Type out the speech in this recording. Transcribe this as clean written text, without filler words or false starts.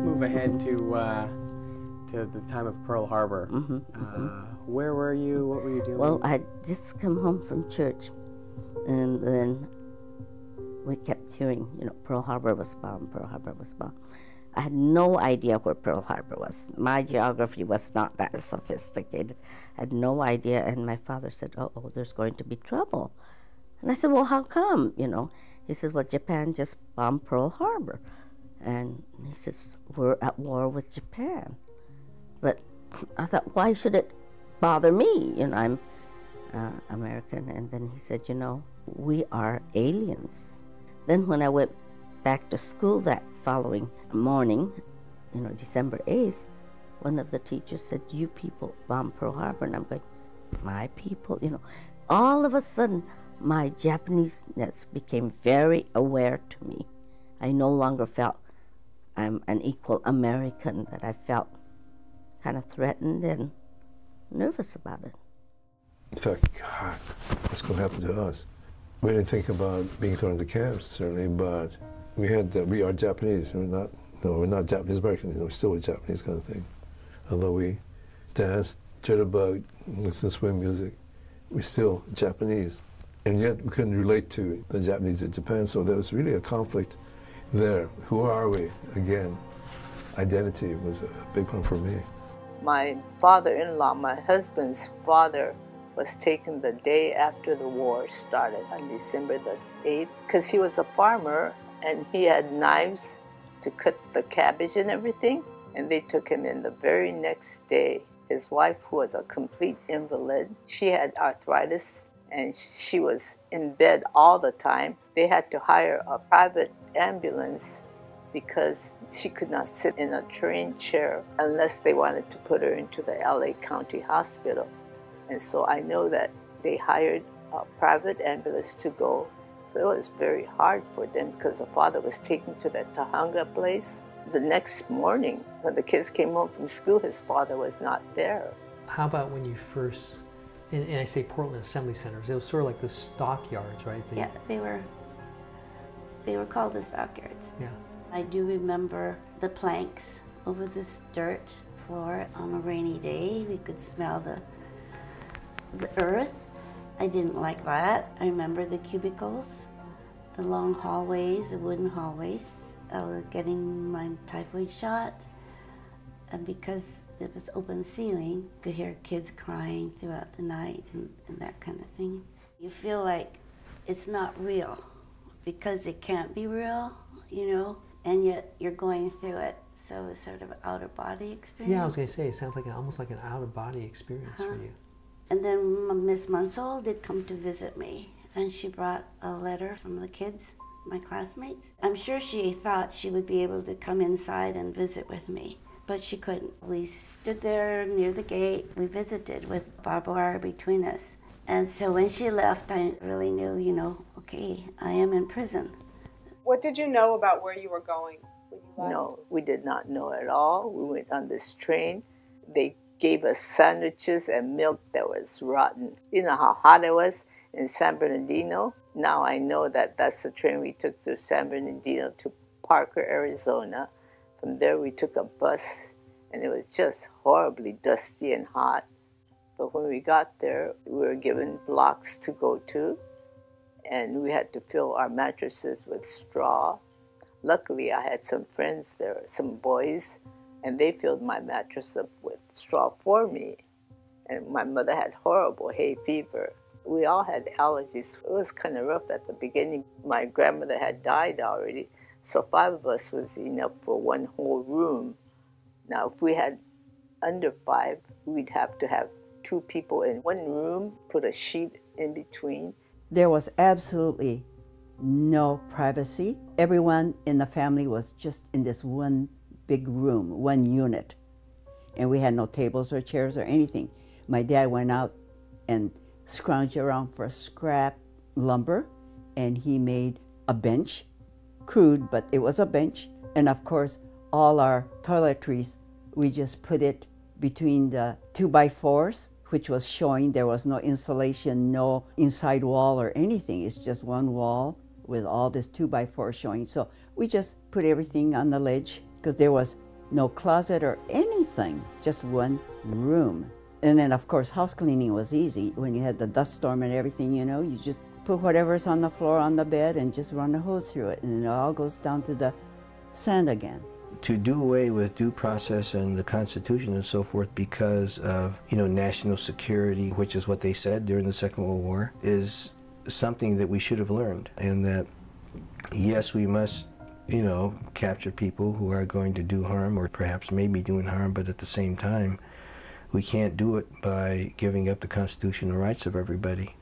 move ahead to the time of Pearl Harbor. Where were you? What were you doing? Well, I'd just come home from church, and then we kept hearing, Pearl Harbor was bombed, Pearl Harbor was bombed. I had no idea where Pearl Harbor was. My geography was not that sophisticated. I had no idea, and my father said, oh, there's going to be trouble. And I said, well, how come, He said, well, Japan just bombed Pearl Harbor. And he says, we're at war with Japan. But I thought, why should it bother me? I'm American. And then he said, we are aliens. Then when I went back to school that following morning, December 8th, one of the teachers said, you people bombed Pearl Harbor. And I'm going, my people? All of a sudden, my Japanese-ness became very aware to me. I no longer felt I'm an equal American, that I felt kind of threatened and nervous about it. In fact, God, what's going to happen to us? We didn't think about being thrown into camps, certainly, but we are Japanese. We're not Japanese Americans. We're still a Japanese kind of thing. Although we dance, jitterbug, listen to swing music, we're still Japanese. And yet we couldn't relate to the Japanese in Japan, so there was really a conflict there. Who are we? Again, identity was a big one for me. My father-in-law, my husband's father, was taken the day after the war started on December the 8th, because he was a farmer and he had knives to cut the cabbage and everything, and they took him in the very next day. His wife, who was a complete invalid, she had arthritis and she was in bed all the time. They had to hire a private ambulance because she could not sit in a train chair unless they wanted to put her into the LA County Hospital. And so I know that they hired a private ambulance to go. So it was very hard for them because the father was taken to that Tahanga place. The next morning, when the kids came home from school, his father was not there. How about when you first, and I say Portland Assembly Centers, it was sort of like the stockyards, right? Yeah, they were called the stockyards. Yeah. I do remember the planks over this dirt floor on a rainy day. We could smell the earth. I didn't like that. I remember the cubicles, the long hallways, the wooden hallways. I was getting my typhoid shot, and because it was open ceiling, you could hear kids crying throughout the night and that kind of thing. You feel like it's not real because it can't be real, and yet you're going through it. So it's sort of an out-of-body experience. Yeah, I was going to say, it sounds like almost like an out-of-body experience for you. And then Miss Munsell did come to visit me, and she brought a letter from the kids, my classmates. I'm sure she thought she would be able to come inside and visit with me, but she couldn't. We stood there near the gate. We visited with barbed wire between us. And so when she left, I really knew, okay, I am in prison. What did you know about where you were going when you left? No, we did not know at all. We went on this train. They gave us sandwiches and milk that was rotten. You know how hot it was in San Bernardino? Now I know that that's the train we took through San Bernardino to Parker, Arizona. From there we took a bus, and it was just horribly dusty and hot. But when we got there, we were given blocks to go to, and we had to fill our mattresses with straw. Luckily, I had some friends there, some boys, and they filled my mattress up with straw for me. And my mother had horrible hay fever. We all had allergies. It was kind of rough at the beginning. My grandmother had died already, so 5 of us was enough for one whole room. Now, if we had under 5, we'd have to have 2 people in one room, put a sheet in between. There was absolutely no privacy. Everyone in the family was just in this one big room, one unit. And we had no tables or chairs or anything. My dad went out and scrounged around for scrap lumber, and he made a bench, crude, but it was a bench. And of course, all our toiletries, we just put it between the 2x4s, which was showing there was no insulation, no inside wall or anything. It's just one wall with all this 2x4 showing. So we just put everything on the ledge because there was no closet or anything, just one room. And then, of course, house cleaning was easy. When you had the dust storm and everything, you know, you just put whatever's on the floor on the bed and just run the hose through it, and it all goes down to the sand again. To do away with due process and the Constitution and so forth because of, you know, national security, which is what they said during the Second World War, is something that we should have learned. And that, yes, we must, you know, capture people who are going to do harm or perhaps maybe doing harm, but at the same time, we can't do it by giving up the constitutional rights of everybody.